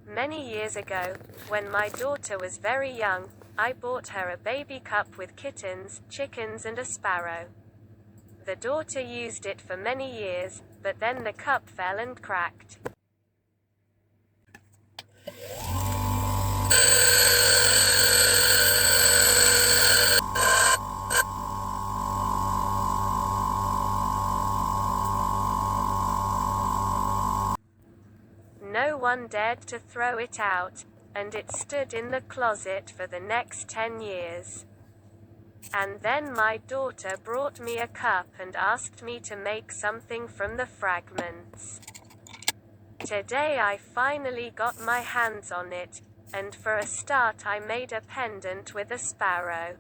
Many years ago, when my daughter was very young, I bought her a baby cup with kittens, chickens and a sparrow. The daughter used it for many years, but then the cup fell and cracked. No one dared to throw it out, and it stood in the closet for the next 10 years. And then my daughter brought me a cup and asked me to make something from the fragments. Today I finally got my hands on it, and for a start I made a pendant with a sparrow.